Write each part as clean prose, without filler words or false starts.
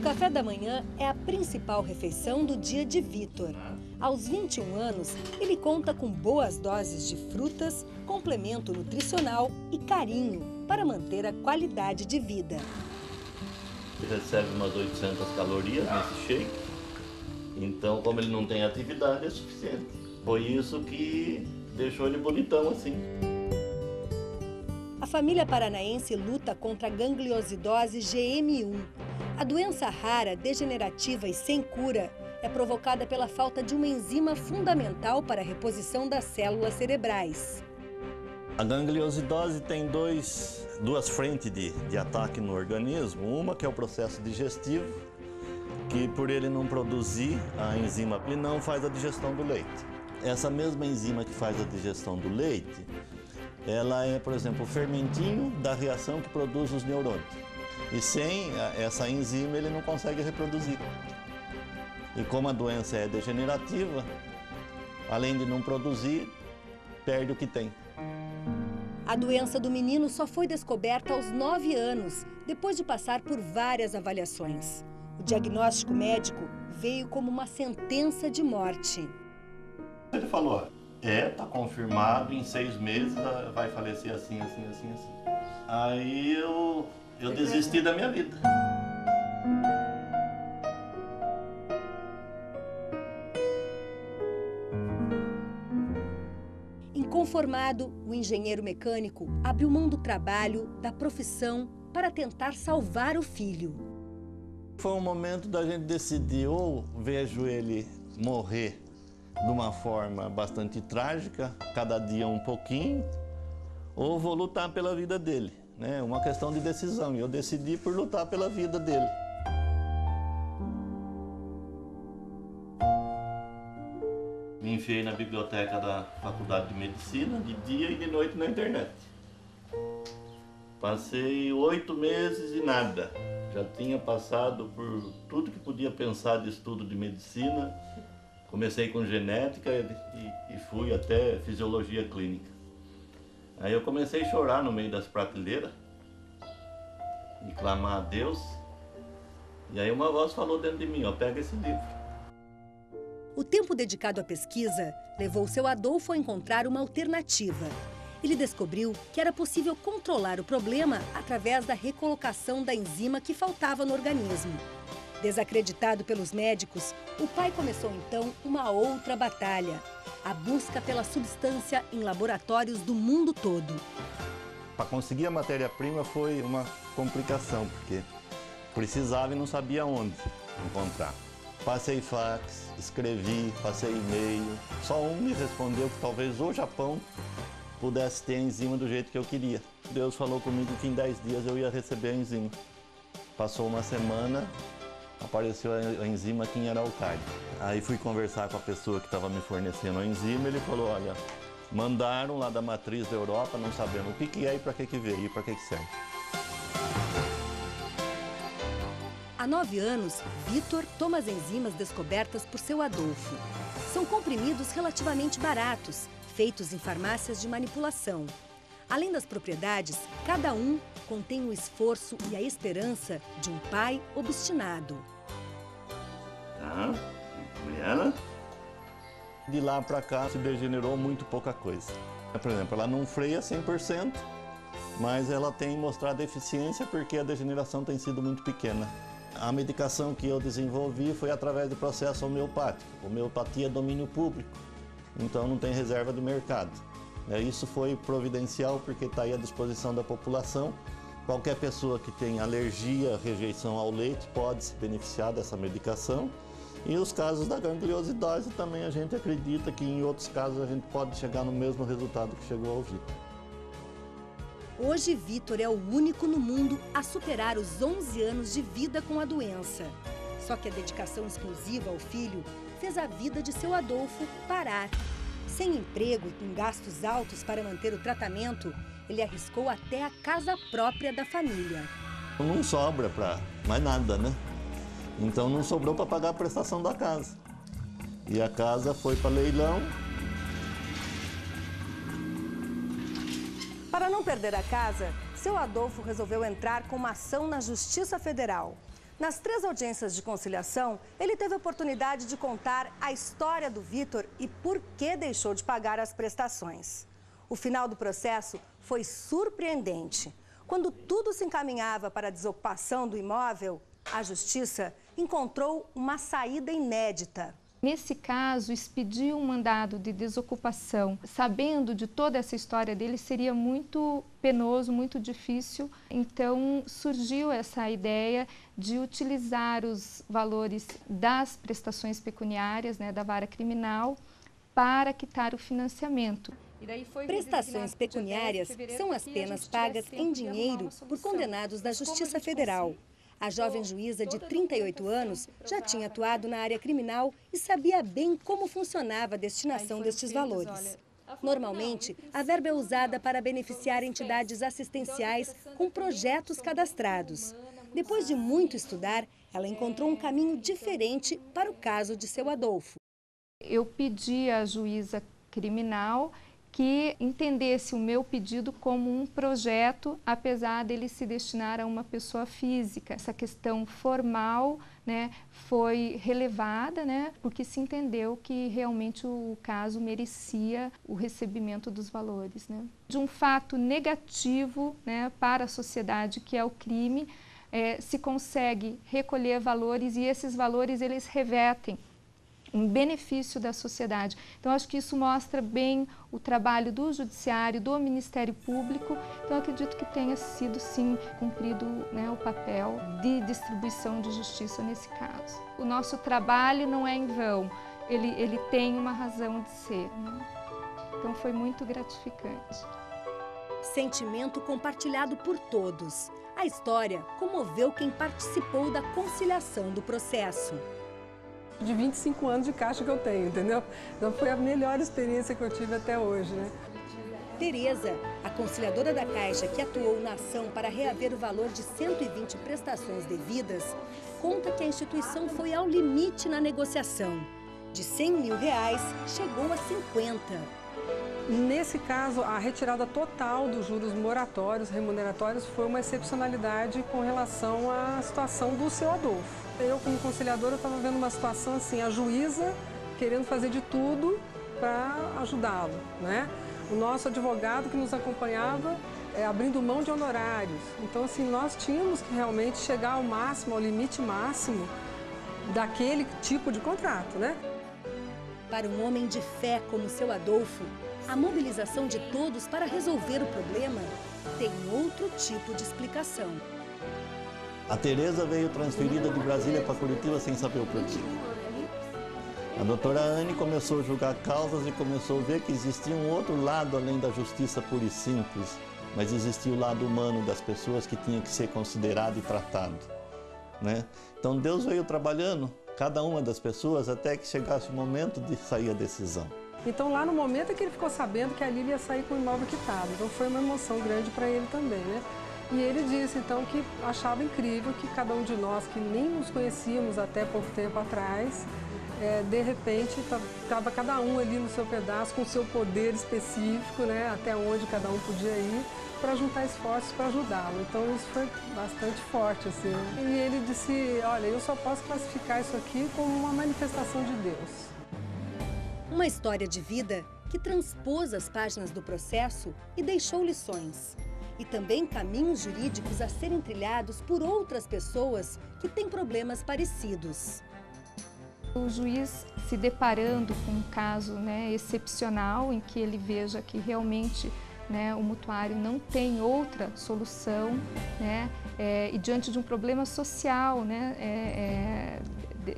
café da manhã é a principal refeição do dia de Vitor. Aos 21 anos, ele conta com boas doses de frutas, complemento nutricional e carinho para manter a qualidade de vida. Ele recebe umas 800 calorias nesse shake, então como ele não tem atividade é suficiente. Foi isso que deixou ele bonitão assim. A família paranaense luta contra a gangliosidose GM1. A doença rara, degenerativa e sem cura é provocada pela falta de uma enzima fundamental para a reposição das células cerebrais. A gangliosidose tem duas frentes de ataque no organismo. Uma que é o processo digestivo, que por ele não produzir a enzima, ele não faz a digestão do leite. Essa mesma enzima que faz a digestão do leite, ela é, por exemplo, o fermentinho da reação que produz os neurônios. E sem essa enzima ele não consegue reproduzir. E como a doença é degenerativa, além de não produzir, perde o que tem. A doença do menino só foi descoberta aos 9 anos, depois de passar por várias avaliações. O diagnóstico médico veio como uma sentença de morte. Ele falou, tá confirmado, em 6 meses vai falecer assim. Aí eu desisti da minha vida. Inconformado, o engenheiro mecânico abriu mão do trabalho, da profissão, para tentar salvar o filho. Foi um momento da gente decidir, ou vejo ele morrer de uma forma bastante trágica, cada dia um pouquinho, ou vou lutar pela vida dele, né? Uma questão de decisão, e eu decidi por lutar pela vida dele. Me enfiei na biblioteca da Faculdade de Medicina, de dia e de noite na internet. Passei 8 meses e nada. Já tinha passado por tudo que podia pensar de estudo de medicina. Comecei com genética e fui até fisiologia clínica. Aí eu comecei a chorar no meio das prateleiras e clamar a Deus. E aí uma voz falou dentro de mim, pega esse livro. O tempo dedicado à pesquisa levou seu Adolfo a encontrar uma alternativa. Ele descobriu que era possível controlar o problema através da recolocação da enzima que faltava no organismo. Desacreditado pelos médicos, o pai começou então uma outra batalha: a busca pela substância em laboratórios do mundo todo. Para conseguir a matéria-prima foi uma complicação, porque precisava e não sabia onde encontrar. Passei fax, escrevi, passei e-mail. Só um me respondeu que talvez o Japão pudesse ter a enzima do jeito que eu queria. Deus falou comigo que em 10 dias eu ia receber a enzima. Passou uma semana, apareceu a enzima aqui em Araucária. Aí fui conversar com a pessoa que estava me fornecendo a enzima, ele falou, olha, mandaram lá da matriz da Europa, não sabendo o que é e para que veio e para que serve. Há 9 anos, Vitor toma as enzimas descobertas por seu Adolfo. São comprimidos relativamente baratos, feitos em farmácias de manipulação. Além das propriedades, cada um contém o esforço e a esperança de um pai obstinado. De lá para cá se degenerou muito pouca coisa. Por exemplo, ela não freia 100%, mas ela tem mostrado eficiência porque a degeneração tem sido muito pequena. A medicação que eu desenvolvi foi através do processo homeopático. Homeopatia é domínio público, então não tem reserva de mercado. Isso foi providencial porque está aí à disposição da população. Qualquer pessoa que tem alergia, rejeição ao leite pode se beneficiar dessa medicação. E os casos da gangliosidose também a gente acredita que em outros casos a gente pode chegar no mesmo resultado que chegou ao Vitor. Hoje, Vitor é o único no mundo a superar os 11 anos de vida com a doença. Só que a dedicação exclusiva ao filho fez a vida de seu Adolfo parar. Sem emprego e com gastos altos para manter o tratamento, ele arriscou até a casa própria da família. Não sobra para mais nada, né? Então não sobrou para pagar a prestação da casa. E a casa foi para leilão. Para não perder a casa, seu Adolfo resolveu entrar com uma ação na Justiça Federal. Nas 3 audiências de conciliação, ele teve a oportunidade de contar a história do Vitor e por que deixou de pagar as prestações. O final do processo foi surpreendente. Quando tudo se encaminhava para a desocupação do imóvel, a Justiça encontrou uma saída inédita. Nesse caso, expedir um mandado de desocupação, sabendo de toda essa história dele, seria muito penoso, muito difícil. Então, surgiu essa ideia de utilizar os valores das prestações pecuniárias, da vara criminal, para quitar o financiamento. Prestações pecuniárias são as penas pagas em dinheiro por condenados da Justiça Federal. A jovem juíza de 38 anos já tinha atuado na área criminal e sabia bem como funcionava a destinação destes valores. Normalmente, a verba é usada para beneficiar entidades assistenciais com projetos cadastrados. Depois de muito estudar, ela encontrou um caminho diferente para o caso de seu Adolfo. Eu pedi à juíza criminal que entendesse o meu pedido como um projeto, apesar dele se destinar a uma pessoa física. Essa questão formal, foi relevada, porque se entendeu que realmente o caso merecia o recebimento dos valores. De um fato negativo, para a sociedade, que é o crime, se consegue recolher valores e esses valores eles revertem em benefício da sociedade. Então, acho que isso mostra bem o trabalho do Judiciário, do Ministério Público. Então, acredito que tenha sido, sim, cumprido o papel de distribuição de justiça nesse caso. O nosso trabalho não é em vão, ele tem uma razão de ser. Então, foi muito gratificante. Sentimento compartilhado por todos. A história comoveu quem participou da conciliação do processo. De 25 anos de caixa que eu tenho, entendeu? Então foi a melhor experiência que eu tive até hoje, Tereza, a conciliadora da Caixa que atuou na ação para reaver o valor de 120 prestações devidas, conta que a instituição foi ao limite na negociação. De R$100 mil, chegou a 50. Nesse caso, a retirada total dos juros moratórios, remuneratórios, foi uma excepcionalidade com relação à situação do seu Adolfo. Eu, como conciliadora, estava vendo uma situação assim, a juíza querendo fazer de tudo para ajudá-lo, O nosso advogado que nos acompanhava abrindo mão de honorários. Então, assim, nós tínhamos que realmente chegar ao máximo, ao limite máximo daquele tipo de contrato, Para um homem de fé como seu Adolfo, a mobilização de todos para resolver o problema tem outro tipo de explicação. A Tereza veio transferida de Brasília para Curitiba sem saber o porquê. A doutora Anne começou a julgar causas e começou a ver que existia um outro lado além da justiça pura e simples, mas existia o lado humano das pessoas que tinha que ser considerado e tratado. Então Deus veio trabalhando cada uma das pessoas até que chegasse o momento de sair a decisão. Então lá no momento é que ele ficou sabendo que a Lília ia sair com o imóvel quitado, então foi uma emoção grande para ele também, E ele disse então que achava incrível que cada um de nós, que nem nos conhecíamos até pouco tempo atrás, de repente estava cada um ali no seu pedaço, com o seu poder específico, até onde cada um podia ir, para juntar esforços para ajudá-lo. Então isso foi bastante forte, assim. E ele disse, olha, eu só posso classificar isso aqui como uma manifestação de Deus. Uma história de vida que transpôs as páginas do processo e deixou lições. E também caminhos jurídicos a serem trilhados por outras pessoas que têm problemas parecidos. O juiz se deparando com um caso excepcional, em que ele veja que realmente o mutuário não tem outra solução, e diante de um problema social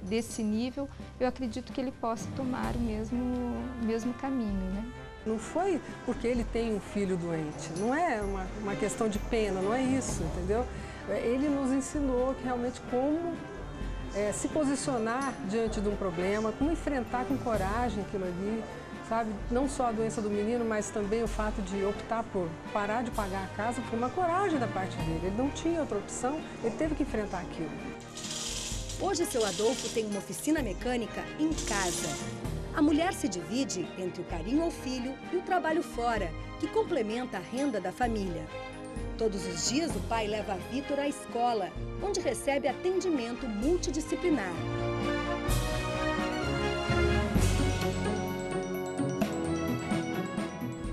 desse nível, eu acredito que ele possa tomar o mesmo caminho. Não foi porque ele tem um filho doente, não é uma questão de pena, não é isso, entendeu? Ele nos ensinou que realmente como se posicionar diante de um problema, como enfrentar com coragem aquilo ali, sabe? Não só a doença do menino, mas também o fato de optar por parar de pagar a casa, foi uma coragem da parte dele. Ele não tinha outra opção, ele teve que enfrentar aquilo. Hoje, seu Adolfo tem uma oficina mecânica em casa. A mulher se divide entre o carinho ao filho e o trabalho fora, que complementa a renda da família. Todos os dias, o pai leva Vitor à escola, onde recebe atendimento multidisciplinar.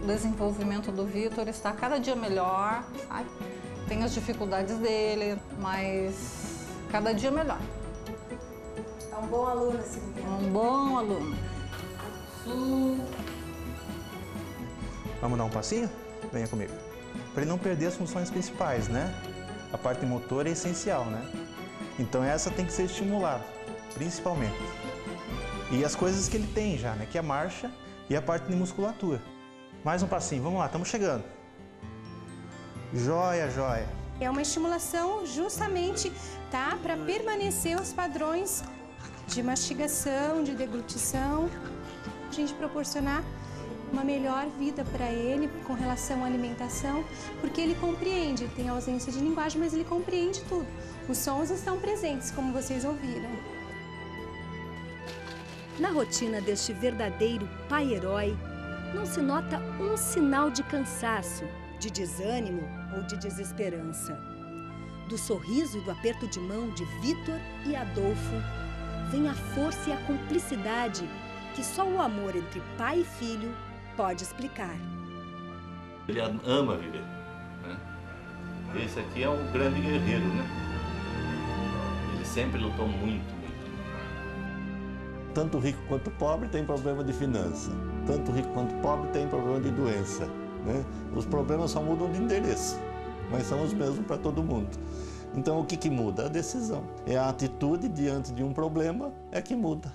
O desenvolvimento do Vitor está cada dia melhor, sabe? Tem as dificuldades dele, mas cada dia melhor. É um bom aluno esse menino. Um bom aluno. Vamos dar um passinho? Venha comigo. Para ele não perder as funções principais, né? A parte motora é essencial, né? Então essa tem que ser estimulada, principalmente. E as coisas que ele tem já, né? Que é a marcha e a parte de musculatura. Mais um passinho, vamos lá, estamos chegando. Joia, joia. É uma estimulação justamente, tá? Para permanecer os padrões de mastigação, de deglutição. A gente proporcionar uma melhor vida para ele com relação à alimentação, porque ele compreende, tem ausência de linguagem, mas ele compreende tudo. Os sons estão presentes, como vocês ouviram. Na rotina deste verdadeiro pai-herói, não se nota um sinal de cansaço, de desânimo ou de desesperança. Do sorriso e do aperto de mão de Vitor e Adolfo, vem a força e a cumplicidade que só o amor entre pai e filho pode explicar. Ele ama viver, né? Esse aqui é um grande guerreiro, né? Ele sempre lutou muito. Tanto rico quanto pobre tem problema de finança. Tanto rico quanto pobre tem problema de doença, né? Os problemas só mudam de endereço, mas são os mesmos para todo mundo. Então o que muda? A decisão. É a atitude diante de um problema é que muda,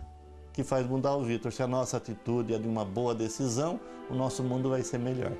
que faz mudar o Vitor. Se a nossa atitude é de uma boa decisão, o nosso mundo vai ser melhor.